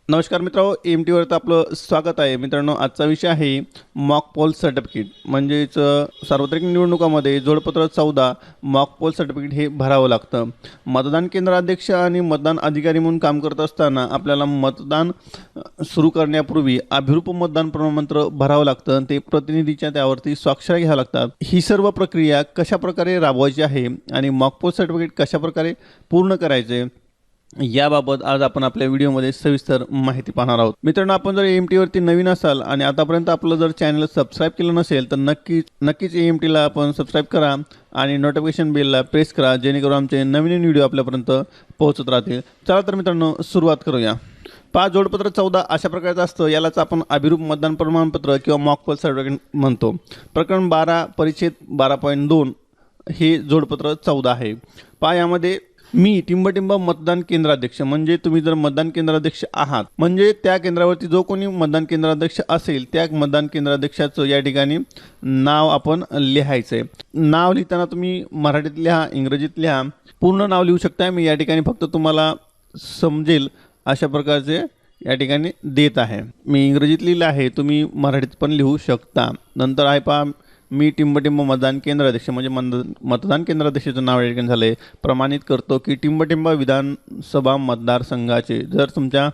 नमस्कार मित्रांनो, एम-टीवरती आपलं स्वागत आहे. मित्रांनो, आजचा विषय आहे मॉक पोल सर्टिफिकेट. म्हणजेच सार्वत्रिक निवडणुकामध्ये जोडपत्र 14 मॉक पोल सर्टिफिकेट हे भरावं लागतं. मतदान केंद्र अध्यक्ष आणि मतदान अधिकारी म्हणून काम करत असताना आपल्याला मतदान सुरू करण्यापूर्वी अभिरूप मतदान प्रमाणपत्र भरावं लागतं. ते प्रतिनिधीच्या त्यावरती स्वाक्षऱ्या घ्याव्या लागतात. ही सर्व प्रक्रिया कशाप्रकारे राबवायची आहे आणि मॉक पोल सर्टिफिकेट कशाप्रकारे पूर्ण करायचे याबाबत आज आपण आपल्या व्हिडिओमध्ये सविस्तर माहिती पाहणार आहोत. मित्रांनो, आपण जर एम-टीवरती नवीन असाल आणि आतापर्यंत आपलं जर चॅनल सबस्क्राईब केलं नसेल तर नक्कीच एम-टीला आपण सबस्क्राईब करा आणि नोटिफिकेशन बेलला प्रेस करा, जेणेकरून आमचे नवीन व्हिडिओ आपल्यापर्यंत पोहोचत राहतील. चला तर मित्रांनो, सुरुवात करूया. जोडपत्र 14 अशा प्रकारचं असतं. यालाच आपण अभिरूप मतदान प्रमाणपत्र किंवा मॉक पोल सर्टिफिकेट म्हणतो. प्रकरण 12 परिच्छेद 12.2 हे जोडपत्र 14 आहे. यामध्ये मी टिंबटिंब मतदान केंद्राध्यक्ष, म्हणजे तुम्ही जर मतदान केंद्राध्यक्ष आहात म्हणजे त्या केंद्रावरती जो कोणी मतदान केंद्राध्यक्ष असेल त्या मतदान केंद्राध्यक्षाचं या ठिकाणी नाव आपण लिहायचं आहे. नाव लिहिताना तुम्ही मराठीत लिहा, इंग्रजीत लिहा, पूर्ण नाव लिहू शकता. मी या ठिकाणी फक्त तुम्हाला समजेल अशा प्रकारचे या ठिकाणी देत आहे. मी इंग्रजीत लिहिलं आहे, तुम्ही मराठीत पण लिहू शकता. नंतर आहे मी टिंबटिंब मतदान केंद्राध्यक्ष, म्हणजे मतदान केंद्राध्यक्षाचं नाव या ठिकाणी झालं आहे. प्रमाणित करतो की टिंबटिंब विधानसभा मतदारसंघाचे, जर तुमच्या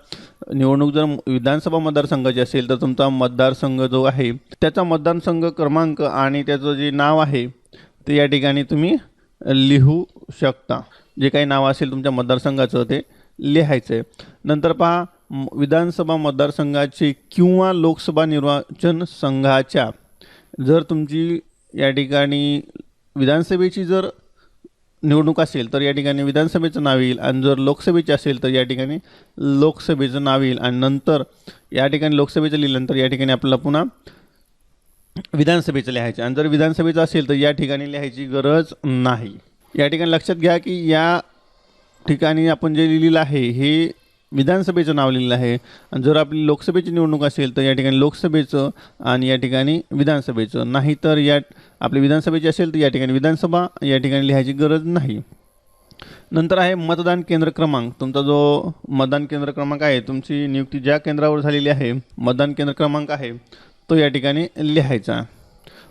निवडणूक जर विधानसभा मतदारसंघाची असेल तर तुमचा मतदारसंघ जो आहे त्याचा मतदारसंघ क्रमांक आणि त्याचं जे नाव आहे ते या ठिकाणी तुम्ही लिहू शकता. जे काही नाव असेल तुमच्या मतदारसंघाचं ते लिहायचं आहे. नंतर विधानसभा मतदारसंघाचे किंवा लोकसभा निर्वाचन संघाच्या, जर तुमची या ठिकाणी विधानसभेची जर निवडणूक असेल तर या ठिकाणी विधानसभेचं नाव येईल आणि जर लोकसभेची असेल तर या ठिकाणी लोकसभेचं नाव येईल आणि नंतर या ठिकाणी लोकसभेचं लिहिल्यानंतर या ठिकाणी आपल्याला पुन्हा विधानसभेचं लिहायचं आणि जर विधानसभेचं असेल तर या ठिकाणी लिहायची गरज नाही. या ठिकाणी लक्षात घ्या की या ठिकाणी आपण जे लिहिलेलं आहे हे विधानसभेचं नाव लिहिलं आहे आणि जर आपली लोकसभेची निवडणूक असेल तर या ठिकाणी लोकसभेचं आणि या ठिकाणी विधानसभेचं, नाही तर आपली विधानसभेची असेल तर या ठिकाणी विधानसभा या ठिकाणी लिहायची गरज नाही. नंतर आहे मतदान केंद्र क्रमांक. तुमचा जो मतदान केंद्र क्रमांक आहे, तुमची नियुक्ती ज्या केंद्रावर झालेली आहे, मतदान केंद्र क्रमांक आहे तो या ठिकाणी लिहायचा.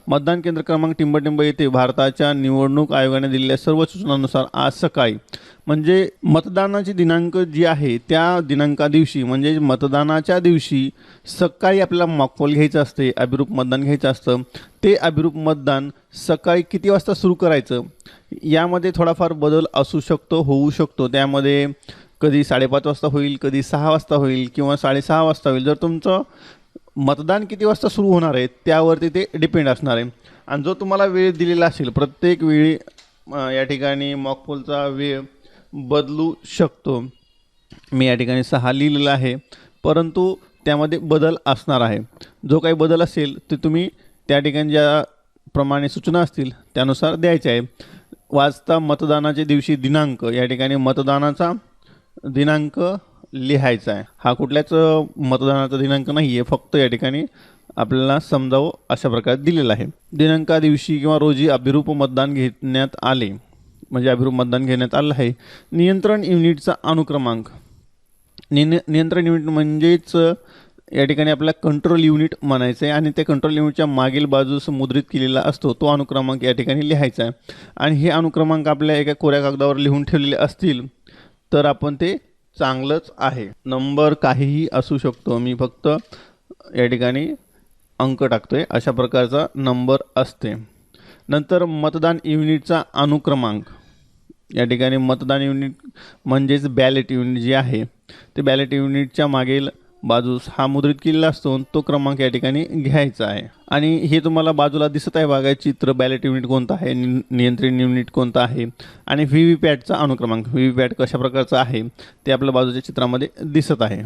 मतदान केंद्र क्रमांक टिंबटिंब येथे भारताच्या निवडणूक आयोगाने दिलेल्या सर्व सूचनांनुसार आज सकाळी, म्हणजे मतदानाची दिनांक जी आहे त्या दिनांका दिवशी, म्हणजे मतदानाच्या दिवशी सकाळी आपल्याला मॉकपोल घ्यायचं असते, अभिरूप मतदान घ्यायचं असतं. ते अभिरूप मतदान सकाळी किती वाजता सुरू करायचं यामध्ये थोडाफार बदल असू शकतो, होऊ शकतो. त्यामध्ये कधी 5:30 वाजता होईल, कधी 6 वाजता होईल किंवा 6:30 वाजता होईल. जर तुमचं मतदान किती वाजता सुरू होणार आहे त्यावरती ते डिपेंड असणार आहे. आणि जो तुम्हाला वेळ दिलेला असेल, प्रत्येक वेळी या ठिकाणी मॉकपोलचा वेळ बदलू शकतो. मी या ठिकाणी 6 लिहिलेलं आहे, परंतु त्यामध्ये बदल असणार आहे. जो काही बदल असेल ते तुम्ही त्या ठिकाणी ज्याप्रमाणे सूचना असतील त्यानुसार द्यायचे आहे. वाजता मतदानाच्या दिवशी दिनांक, या ठिकाणी मतदानाचा दिनांक लिहायचा आहे. हा कुठल्याच मतदानाचा दिनांक नाही आहे, फक्त या ठिकाणी आपल्याला समजावं अशा प्रकारे दिलेलं आहे. दिनांका दिवशी किंवा रोजी अभिरूप मतदान घेण्यात आले, म्हणजे अभिरूप मतदान घेण्यात आलं आहे. नियंत्रण युनिटचा अनुक्रमांक. नियंत्रण युनिट म्हणजेच या ठिकाणी आपल्याला कंट्रोल युनिट म्हणायचं आहे आणि त्या कंट्रोल युनिटच्या मागील बाजूस मुद्रित केलेला असतो तो अनुक्रमांक या ठिकाणी लिहायचा आहे. आणि हे अनुक्रमांक आपल्या एका कोऱ्या कागदावर लिहून ठेवलेले असतील तर आपण ते चांगलंच आहे. नंबर काहीही असू शकतो, मी फक्त या ठिकाणी अंक टाकतोय, अशा प्रकारचा नंबर असते. नंतर मतदान युनिटचा अनुक्रमांक. या ठिकाणी मतदान युनिट म्हणजेच बॅलेट युनिट जे आहे ते बॅलेट युनिटच्या मागील बाजूस हा मुद्रित केलेला असतो, तो क्रमांक या ठिकाणी घ्यायचा आहे. आणि हे तुम्हाला बाजूला दिसत आहे बघा चित्र, बॅलेट युनिट कोणतं आहे, नियंत्रण युनिट कोणतं आहे आणि व्हीव्हीपॅटचा अनुक्रमांक. व्हीव्हीपॅट कशा प्रकारचा आहे ते आपल्या बाजूच्या चित्रामध्ये दिसत आहे.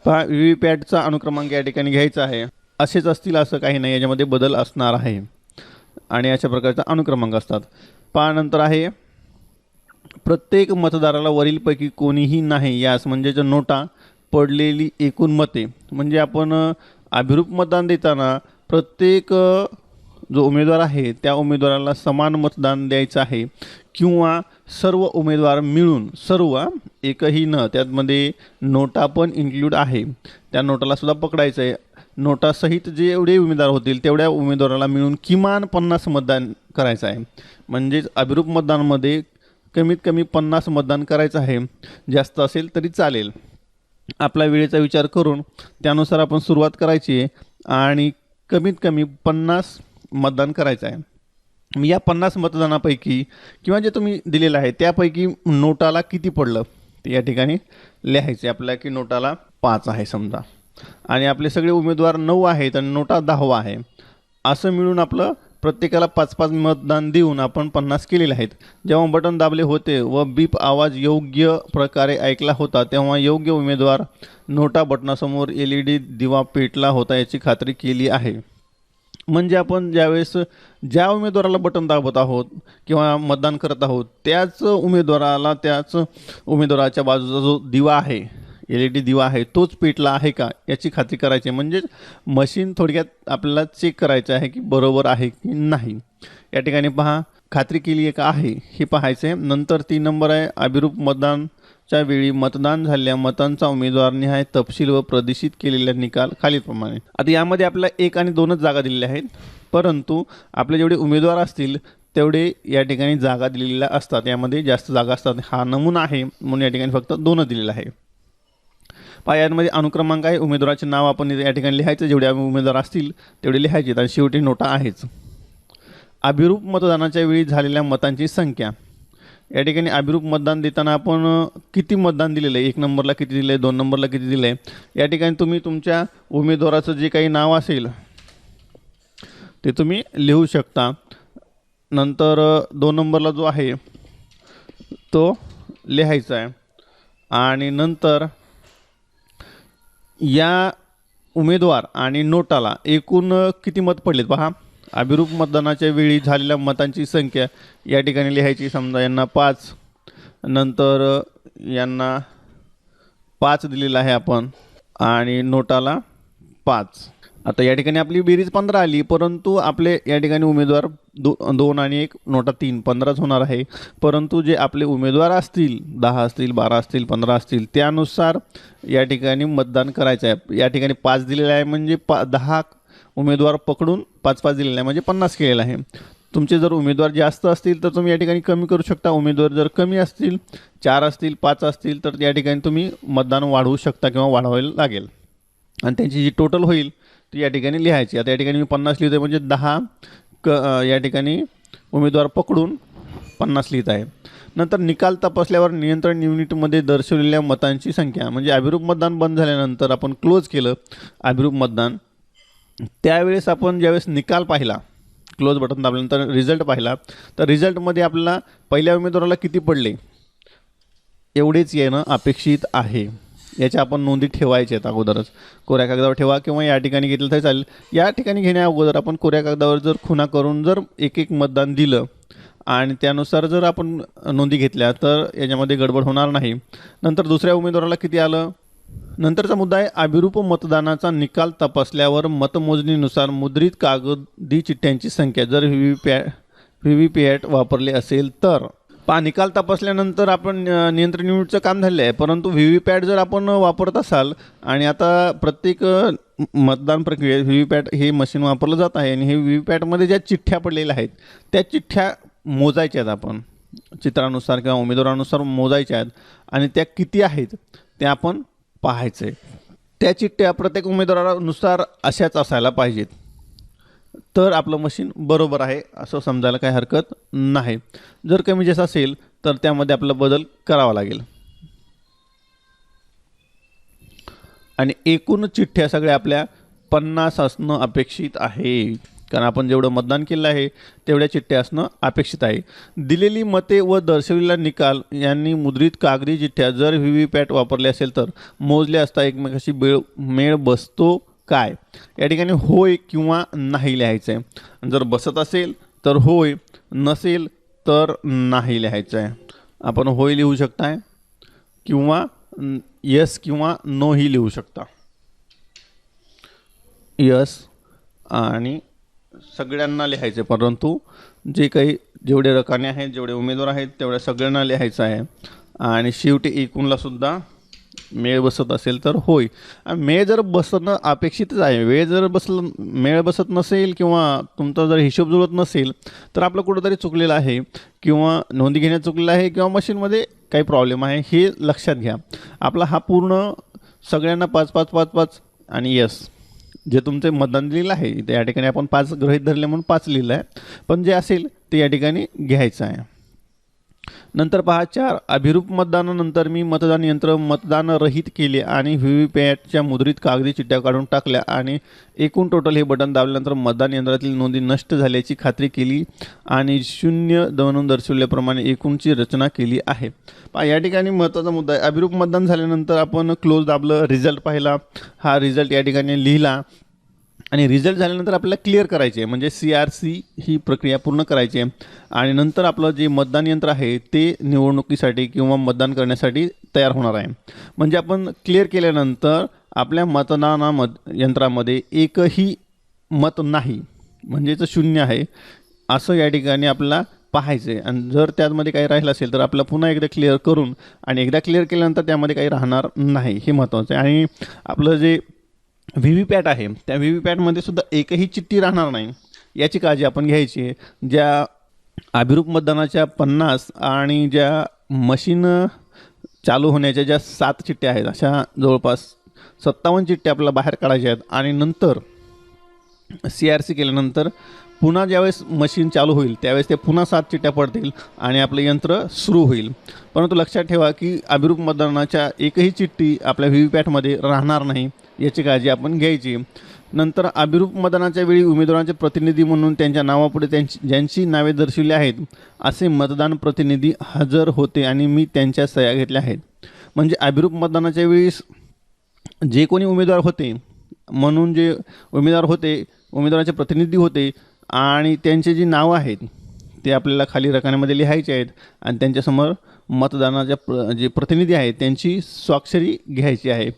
व्हीव्हीपॅटचा अनुक्रमांक या ठिकाणी घ्यायचा आहे. असेच असतील असं काही नाही, याच्यामध्ये बदल असणार आहे आणि अशा प्रकारचा अनुक्रमांक असतात. नंतर आहे प्रत्येक मतदाराला वरीलपैकी कोणीही नाही यास, म्हणजे नोटा पडलेली एकूण मते. म्हणजे आपण अभिरूप मतदान देताना प्रत्येक जो उमेदवार आहे त्या उमेदवाराला समान मतदान द्यायचं आहे किंवा सर्व उमेदवार मिळून सर्व एकही न त्यामध्ये नोटा पण इन्क्लूड आहे त्या नोटाला सुद्धा पकडायचं आहे. नोटासहित जे एवढे उमेदवार होतील तेवढ्या उमेदवाराला मिळून किमान 50 मतदान करायचं आहे. म्हणजेच अभिरूप मतदानामध्ये कमीत कमी 50 मतदान करायचं आहे. जास्त असेल तरी चालेल. आपला वेळेचा विचार करून त्यानुसार आपण सुरुवात करायची आहे आणि कमीत कमी 50 मतदान करायचं आहे. या 50 मतदानापैकी किंवा जे तुम्ही दिलेलं आहे त्यापैकी नोटाला किती पडलं ते या ठिकाणी लिहायचे आपल्याला की नोटाला 5 आहे समजा आणि आपले सगळे उमेदवार 9 आहेत आणि नोटा 10 आहे. असं मिळून आपलं प्रत्येकाला 5-5 मतदान देऊन आपण 50 केलेले आहेत. जेव्हा बटन दाबले होते व बीप आवाज योग्य प्रकारे ऐकला होता तेव्हा योग्य उमेदवार नोटा बटनासमोर LED दिवा पेटला होता याची खात्री केली आहे. म्हणजे आपण ज्यावेळेस ज्या उमेदवाराला बटन दाबत आहोत किंवा मतदान करत आहोत त्याच उमेदवाराच्या बाजूचा जो दिवा आहे LED दिवा आहे तोच पेटला आहे का याची खात्री करायची. म्हणजेच मशीन थोडक्यात आपल्याला चेक करायचं आहे की बरोबर आहे की नाही. या ठिकाणी पहा खात्री केली आहे का आहे हे पाहायचं आहे. नंतर 3 नंबर आहे अभिरूप मतदानच्या वेळी मतदान झालेल्या मतांचा उमेदवारनिहाय तपशील व प्रदर्शित केलेला निकाल खालीलप्रमाणे. आता यामध्ये आपल्याला 1 आणि 2च जागा दिलेल्या आहेत परंतु आपले जेवढे उमेदवार असतील तेवढे या ठिकाणी जागा दिलेल्या असतात. यामध्ये जास्त जागा असतात. हा नमुना आहे म्हणून या ठिकाणी फक्त 2 दिलेला आहे. यांमध्ये अनुक्रमांक आहे. उमेदवाराचे नाव आपण या ठिकाणी लिहायचं. जेवढे उमेदवार असतील तेवढे लिहायचे आणि शेवटी नोटा आहेच. अभिरूप मतदानाच्या वेळी झालेल्या मतांची संख्या. या ठिकाणी अभिरूप मतदान देताना आपण किती मतदान दिलेलं आहे 1 नंबरला किती दिलं आहे 2 नंबरला किती दिलं आहे या ठिकाणी तुम्ही तुमच्या उमेदवाराचं जे काही नाव असेल ते तुम्ही लिहू शकता. नंतर 2 नंबरला जो आहे तो लिहायचा आहे आणि नंतर या उमेदवार आणि नोटाला एकूण किती मत पडलेत पहा. अभिरूप मतदानाच्या वेळी झालेल्या मतांची संख्या या ठिकाणी लिहायची. समजा यांना 5 नंतर यांना 5 दिलेला आहे आपण आणि नोटाला 5. आता या ठिकाणी आपली बेरीज 15 आली परंतु आपले या ठिकाणी उमेदवार 2 आणि 1 नोटा 3 15च होणार आहे. परंतु जे आपले उमेदवार असतील 10 असतील 12 असतील 15 असतील त्यानुसार या ठिकाणी मतदान करायचं आहे. या ठिकाणी 5 दिलेलं आहे म्हणजे 10 उमेदवार पकडून 5-5 दिलेलं आहे म्हणजे 50 केलेलं आहे. तुमचे जर उमेदवार जास्त असतील तर तुम्ही या ठिकाणी कमी करू शकता. उमेदवार जर कमी असतील 4 असतील 5 असतील तर या ठिकाणी तुम्ही मतदान वाढवू शकता किंवा वाढवायला लागेल आणि त्यांची जी टोटल होईल ती या ठिकाणी लिहायची. आता या ठिकाणी मी 50 लिहितो आहे म्हणजे 10 या ठिकाणी उमेदवार पकडून 50 लिहित आहे. नंतर निकाल तपासल्यावर नियंत्रण युनिटमध्ये दर्शवलेल्या मतांची संख्या. म्हणजे अभिरूप मतदान बंद झाल्यानंतर आपण क्लोज केलं अभिरूप मतदान त्यावेळेस आपण ज्यावेळेस निकाल पाहिला क्लोज बटन दाबल्यानंतर रिझल्ट पाहिला तर रिझल्टमध्ये आपल्याला पहिल्या उमेदवाराला किती पडले एवढेच येणं अपेक्षित आहे. याच्या आपण नोंदी ठेवायच्या आहेत अगोदरच. कोऱ्या कागदावर ठेवा किंवा या ठिकाणी घेतलं तरी चालेल. या ठिकाणी घेण्या अगोदर आपण कोऱ्या कागदावर जर खुणा करून जर एक मतदान दिलं आणि त्यानुसार जर आपण नोंदी घेतल्या तर याच्यामध्ये गडबड होणार नाही. नंतर दुसऱ्या उमेदवाराला किती आलं. नंतरचा मुद्दा आहे अभिरूप मतदानाचा निकाल तपासल्यावर मतमोजणीनुसार मुद्रित कागदी चिठ्ठ्यांची संख्या जर व्हीव्हीपॅट वापरले असेल तर. निकाल तपासल्यानंतर आपण नियंत्रण युनिटचं काम झालेलं आहे परंतु व्हीव्हीपॅट जर आपण वापरत असाल आणि आता प्रत्येक मतदान प्रक्रियेत व्हीव्हीपॅट हे मशीन वापरलं जात आहे आणि हे व्हीव्हीपॅटमध्ये ज्या चिठ्ठ्या पडलेल्या आहेत त्या चिठ्ठ्या मोजायच्या आहेत. आपण चित्रानुसार किंवा उमेदवारानुसार मोजायच्या आहेत आणि त्या किती आहेत ते आपण पाहायचं आहे. त्या चिठ्ठ्या प्रत्येक उमेदवारानुसार अशाच असायला पाहिजेत तर आपलं मशीन बरोबर आहे असं समजायला काही हरकत नाही. जर कमी जास्त असेल तर त्यामध्ये आपला बदल करावा लागेल. आणि एकूण चिठ्ठ्या सगळ्या आपल्या 50 असणं अपेक्षित आहे कारण आपण जेवढं मतदान केलं आहे तेवढ्या चिठ्ठ्या असणं अपेक्षित आहे. दिलेली मते व दर्शविलेला निकाल यांनी मुद्रित कागदी चिठ्ठ्या जर व्हीव्हीपॅट वापरले असेल तर मोजले असता एकमेकाशी मेळ बसतो काय. या ठिकाणी होय किंवा नाही लिहायचं आहे. जर बसत असेल तर होय नसेल तर नाही लिहायचं आहे. आपण होय लिहू शकताय किंवा यस किंवा नो ही लिहू शकता. यस आणि सगळ्यांना लिहायचे, परंतु जे काही जेवढे रकाने आहेत, जेवढे उमेदवार आहेत तेवढ्या सगळ्यांना लिहायचं आहे. आणि शेवटी एकूणला सुद्धा मेळ बसत असेल तर होय. मेळ जर बसणं अपेक्षितच आहे. मेळ बसत नसेल किंवा तुमचा जर हिशोब जुळत नसेल तर आपलं कुठंतरी चुकलेलं आहे, किंवा नोंदी घेण्यात चुकलेलं आहे, किंवा मशीनमध्ये काही प्रॉब्लेम आहे, हे लक्षात घ्या. आपला हा पूर्ण सगळ्यांना 5-5-5-5 आणि यस जे तुमचे मतदान दिलेलं आहे ते या ठिकाणी आपण 5 गृहीत धरले म्हणून 5 लिहिलं आहे, पण जे असेल ते या ठिकाणी घ्यायचं आहे. नंतर पहा 4, अभिरूप मतदानानंतर मी मतदान यंत्र मतदानरहित केले आणि व्हीव्हीपॅटच्या मुद्रित कागदी चिठ्ठ्या काढून टाकल्या आणि एकूण टोटल हे बटन दाबल्यानंतर मतदान यंत्रातील नोंदी नष्ट झाल्याची खात्री केली आणि 0 म्हणून दर्शवल्याप्रमाणे एकूणची रचना केली आहे. पहा या ठिकाणी महत्त्वाचा मुद्दा आहे. अभिरूप मतदान झाल्यानंतर आपण क्लोज दाबलं, रिझल्ट पाहिला, हा रिझल्ट या ठिकाणी लिहिला आणि रिझल्ट झाल्यानंतर आपल्याला क्लिअर करायचे आहे, म्हणजे CRC ही प्रक्रिया पूर्ण करायची आहे. आणि नंतर आपलं जे मतदान यंत्र आहे ते निवडणुकीसाठी किंवा मतदान करण्यासाठी तयार होणार आहे. म्हणजे आपण क्लिअर केल्यानंतर आपल्या यंत्रामध्ये एकही मत नाही, म्हणजेच 0 आहे असं या ठिकाणी आपल्याला पाहायचं आहे. आणि जर त्यामध्ये काही राहिलं असेल तर आपल्याला पुन्हा एकदा क्लिअर करून, आणि एकदा क्लिअर केल्यानंतर त्यामध्ये काही राहणार नाही, हे महत्त्वाचं आहे. आणि आपलं जे व्हीव्हीपॅट आहे त्या व्हीव्हीपॅटमध्ये सुद्धा एकही चिठ्ठी राहणार नाही, याची काळजी आपण घ्यायची आहे. ज्या अभिरूप मतदानाच्या 50 आणि ज्या मशीन चालू होण्याच्या ज्या 7 चिठ्ठ्या आहेत, अशा जवळपास 57 चिठ्ठ्या आपल्याला बाहेर काढायच्या आहेत. आणि नंतर CRC केल्यानंतर पुन्हा ज्यावेळेस मशीन चालू होईल त्यावेळेस ते पुन्हा 7 चिठ्ठ्या पडतील आणि आपलं यंत्र सुरू होईल. परंतु लक्षात ठेवा की अभिरूप मतदानाच्या एकही चिठ्ठी आपल्या व्हीव्हीपॅटमध्ये राहणार नाही, याची काळजी आपण घ्यायची. नंतर अभिरूप मतदानाच्या वेळी उमेदवारांचे प्रतिनिधी म्हणून त्यांच्या नावापुढे ज्यांची नावे दर्शवली आहेत असे मतदान प्रतिनिधी हजर होते आणि मी त्यांच्या सह्या घेतल्या आहेत. म्हणजे अभिरूप मतदानाच्या वेळेस जे कोणी उमेदवार होते, म्हणून जे उमेदवार होते, उमेदवाराचे प्रतिनिधी होते आणि त्यांचे जी नावं आहेत ते आपल्याला खाली रकान्यामध्ये लिहायचे आहेत आणि त्यांच्यासमोर मतदानाच्या जे प्रतिनिधी आहेत त्यांची स्वाक्षरी घ्यायची आहे.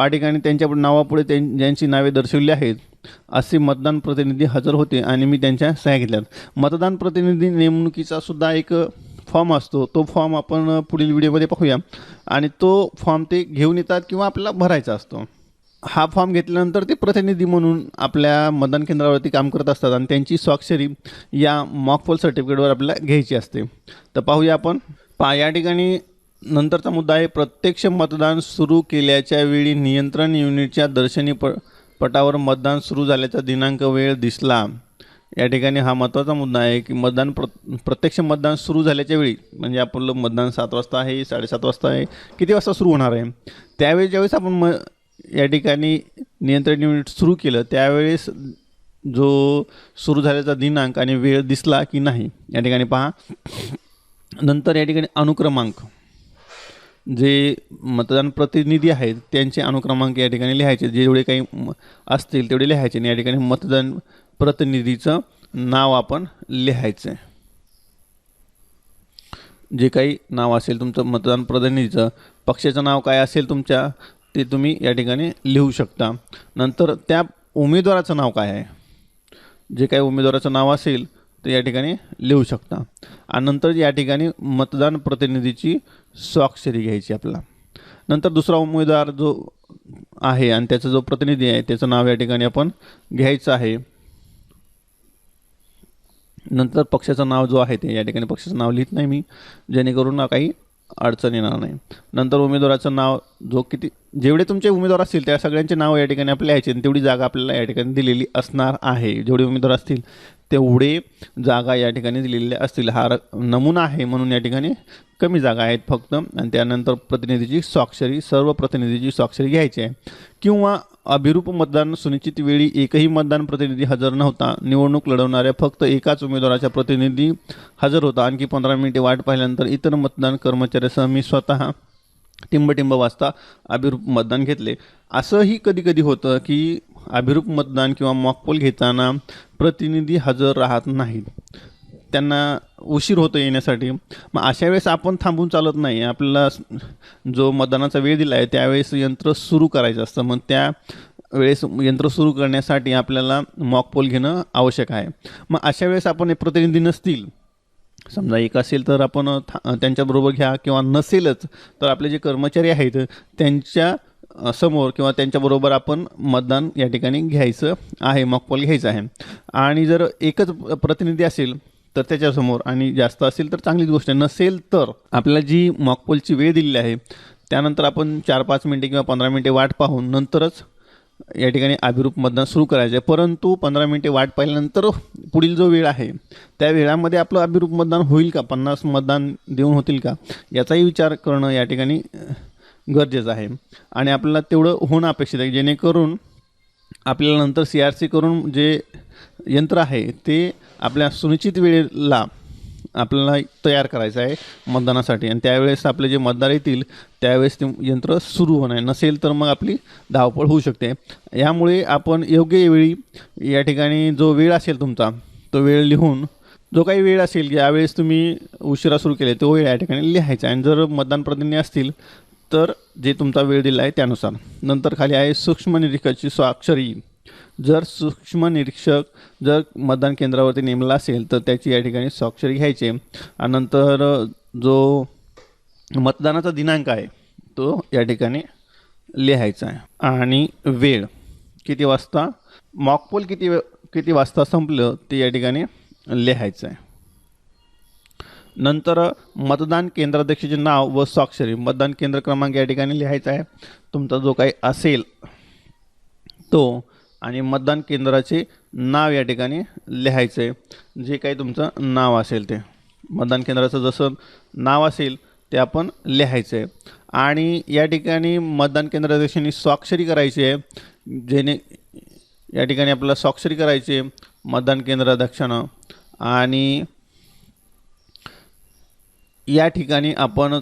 ठिकाणी त्यांच्या नावापुढे ज्यांची नावे दर्शवली आहेत असे मतदान प्रतिनिधी हजर होते आणि मी त्यांच्या सह्या घेतल्यात. मतदान प्रतिनिधी नेमणुकीचा सुद्धा एक फॉर्म असतो, तो फॉर्म आपण पुढील व्हिडिओमध्ये पाहूया. आणि तो फॉर्म ते घेऊन येतात किंवा आपल्याला भरायचा असतो. हा फॉर्म घेतल्यानंतर ते प्रतिनिधी म्हणून आपल्या मतदान केंद्रावरती काम करत असतात आणि त्यांची स्वाक्षरी या मॉकपोल सर्टिफिकेटवर आपल्याला घ्यायची असते. तर पाहूया आपण. या ठिकाणी नंतरचा मुद्दा आहे, प्रत्यक्ष मतदान सुरू केल्याच्या वेळी नियंत्रण युनिटच्या दर्शनी पटावर मतदान सुरू झाल्याचा दिनांक वेळ दिसला. या ठिकाणी हा महत्त्वाचा मुद्दा आहे की प्रत्यक्ष मतदान सुरू झाल्याच्या वेळी, म्हणजे आपलं मतदान 7 वाजता आहे, 7:30 वाजता आहे, किती वाजता सुरू होणार आहे, त्यावेळी ज्यावेळेस आपण या ठिकाणी नियंत्रण युनिट सुरू केलं त्यावेळेस जो सुरू झाल्याचा दिनांक आणि वेळ दिसला की नाही, या ठिकाणी पहा. नंतर या ठिकाणी अनुक्रमांक, जे मतदान प्रतिनिधी आहेत त्यांचे अनुक्रमांक या ठिकाणी लिहायचे, जेवढे काही असतील तेवढे लिहायचे. आणि या ठिकाणी मतदान प्रतिनिधीचं नाव आपण लिहायचं आहे. जे काही नाव असेल तुमचं मतदान प्रतिनिधीचं, पक्षाचं नाव काय असेल तुमच्या ते तुम्ही या ठिकाणी लिहू शकता. नंतर त्या उमेदवाराचं नाव काय आहे, जे काही उमेदवाराचं नाव असेल ते या ठिकाणी लिहू शकता. आणि नंतर या ठिकाणी मतदान प्रतिनिधीची स्वाक्षरी घ्यायची आपल्याला. नंतर दुसरा उमेदवार जो आहे आणि त्याचा जो प्रतिनिधी आहे त्याचं नाव या ठिकाणी आपण घ्यायचं आहे. नंतर पक्षाचं नाव जो आहे ते या ठिकाणी पक्षाचं नाव लिहित नाही मी, जेणेकरून काही अडचण येणार नाही. नंतर उमेदवाराचं नाव जेवढे तुमचे उमेदवार असतील त्या सगळ्यांचे नाव या ठिकाणी आपल्याला यायचे आणि तेवढी जागा आपल्याला या ठिकाणी दिलेली असणार आहे. जेवढे उमेदवार असतील तेवढे जागा या ठिकाणी दिलेल्या असतील. हा नमुना आहे म्हणून या ठिकाणी कमी जागा आहेत फक्त. आणि त्यानंतर प्रतिनिधीची स्वाक्षरी, सर्व प्रतिनिधीची स्वाक्षरी घ्यायची आहे. किंवा अभिरूप मतदान सुनिश्चित वेळी एकही मतदान प्रतिनिधी हजर नव्हता, निवडणूक लढवणाऱ्या फक्त एकाच उमेदवाराचा प्रतिनिधी हजर होता. आणखी 15 मिनिटे वाट पाहिल्यानंतर इतर मतदान कर्मचाऱ्यासह मी स्वतः टिंब वाजता अभिरूप मतदान घेतले. असंही कधी कधी होतं की अभिरूप मतदान किंवा मॉकपोल घेताना प्रतिनिधी हजर राहत नाहीत, त्यांना उशीर होतो येण्यासाठी. मग अशा वेळेस आपण थांबून चालत नाही, आपल्याला जो मतदानाचा वेळ दिला आहे त्यावेळेस यंत्र सुरू करायचं असतं. मग त्या वेळेस यंत्र सुरू करण्यासाठी आपल्याला मॉक पोल घेणं आवश्यक आहे. मग अशा वेळेस आपण प्रतिनिधी नसतील, समजा एक असेल तर आपण त्यांच्याबरोबर घ्या, किंवा नसेलच तर आपले जे कर्मचारी आहेत त्यांच्या समोर किंवा त्यांच्याबरोबर आपण मतदान या ठिकाणी घ्यायचं आहे, मॉकपोल घ्यायचं आहे. आणि जर एकच प्रतिनिधी असेल तर त्याच्यासमोर, आणि जास्त असेल तर चांगलीच गोष्ट आहे. नसेल तर आपल्याला जी मॉकपोलची वेळ दिलेली आहे त्यानंतर आपण 4-5 मिनटे किंवा 15 मिनटे वाट पाहून नंतरच या ठिकाणी अभिरूप मतदान सुरू करायचं आहे. परंतु 15 मिनटे वाट पाहिल्यानंतर पुढील जो वेळ आहे त्या वेळामध्ये आपलं अभिरूप मतदान होईल का, 50 मतदान देऊन होतील का, याचाही विचार करणं या ठिकाणी गरजेचं आहे. आणि आपल्याला तेवढं होणं अपेक्षित आहे, जेणेकरून आपल्याला नंतर CRC करून जे यंत्र आहे ते आपल्या सुनिश्चित वेळेला आपल्याला तयार करायचं आहे मतदानासाठी. आणि त्यावेळेस आपले जे मतदार येतील त्यावेळेस ते यंत्र सुरू होणार आहे. नसेल तर मग आपली धावपळ होऊ शकते. यामुळे आपण योग्य वेळी या ठिकाणी जो वेळ असेल तुमचा तो वेळ लिहून, जो काही वेळ असेल यावेळेस तुम्ही उशिरा सुरू केले तो वेळ या ठिकाणी लिहायचा. आणि जर मतदान प्रतिनिधी असतील तर जे तुमचा वेळ दिला आहे त्यानुसार. नंतर खाली आहे सूक्ष्म निरीक्षकाची स्वाक्षरी. जर सूक्ष्म निरीक्षक जर मतदान केंद्रावरती नेमला असेल तर त्याची या ठिकाणी स्वाक्षरी घ्यायची. आणि नंतर जो मतदानाचा दिनांक आहे तो या ठिकाणी लिहायचा आहे. आणि वेळ किती वाजता, मॉकपोल किती वाजता संपलं ते या ठिकाणी लिहायचं आहे. नंतर मतदान केंद्राध्यक्षाचे नाव व स्वाक्षरी, मतदान केंद्र क्रमांक या ठिकाणी लिहायचा आहे तुमचा जो काही असेल तो, आणि मतदान केंद्राचे नाव या ठिकाणी लिहायचं आहे. जे काही तुमचं नाव असेल ते मतदान केंद्राचं जसं नाव असेल ते आपण लिहायचं आहे. आणि या ठिकाणी मतदान केंद्राध्यक्षांनी स्वाक्षरी करायची आहे. या ठिकाणी आपल्याला स्वाक्षरी करायची आहे मतदान केंद्राध्यक्षानं. आणि या ठिकाणी आपण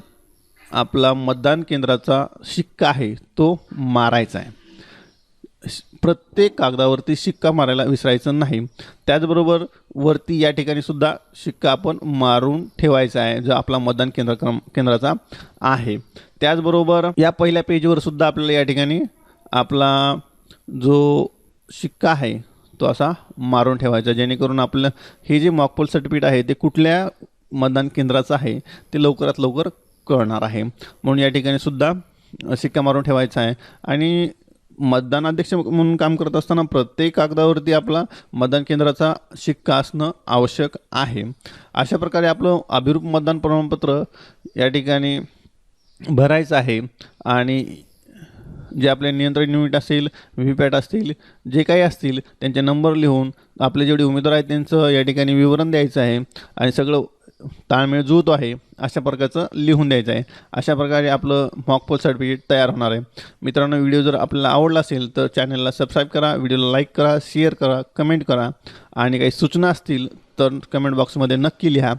आपला मतदान केंद्राचा शिक्का आहे तो मारायचा आहे. प्रत्येक कागदावरती शिक्का मारायला विसरायचं नाही. त्याचबरोबर वरती या ठिकाणी सुद्धा शिक्का आपण मारून ठेवायचा आहे जो आपला मतदान केंद्राचा आहे. त्याचबरोबर या पहिल्या पेजवर सुद्धा आपल्याला या ठिकाणी आपला जो शिक्का आहे तो असा मारून ठेवायचा, जेणेकरून आपलं हे जे मॉकपोल सर्टिफिकेट आहे ते कुठल्या मतदान केंद्राचं आहे ते लवकरात लवकर कळणार आहे. म्हणून या ठिकाणी सुद्धा शिक्का मारून ठेवायचा आहे. आणि मतदानाध्यक्ष म्हणून काम करत असताना प्रत्येक कागदावरती आपला मतदान केंद्राचा शिक्का असणं आवश्यक आहे. अशा प्रकारे आपलं अभिरूप मतदान प्रमाणपत्र या ठिकाणी भरायचं आहे. आणि जे आपले नियंत्रण युनिट असेल, व्हीव्हीपॅट असतील, जे काही असतील त्यांचे नंबर लिहून आपले जेवढे उमेदवार आहेत त्यांचं या ठिकाणी विवरण द्यायचं आहे. आणि सगळं ताळमेळ जुळतो आहे अशा प्रकारचं लिहून द्यायचं आहे. अशा प्रकारे आपलं मॉकपोल सर्टिफिकेट तयार होणार आहे. मित्रांनो, व्हिडिओ जर आपल्याला आवडला असेल तर चॅनलला सबस्क्राईब करा, व्हिडिओला लाईक करा, शेअर करा, कमेंट करा. आणि काही सूचना असतील तर कमेंट बॉक्समध्ये नक्की लिहा.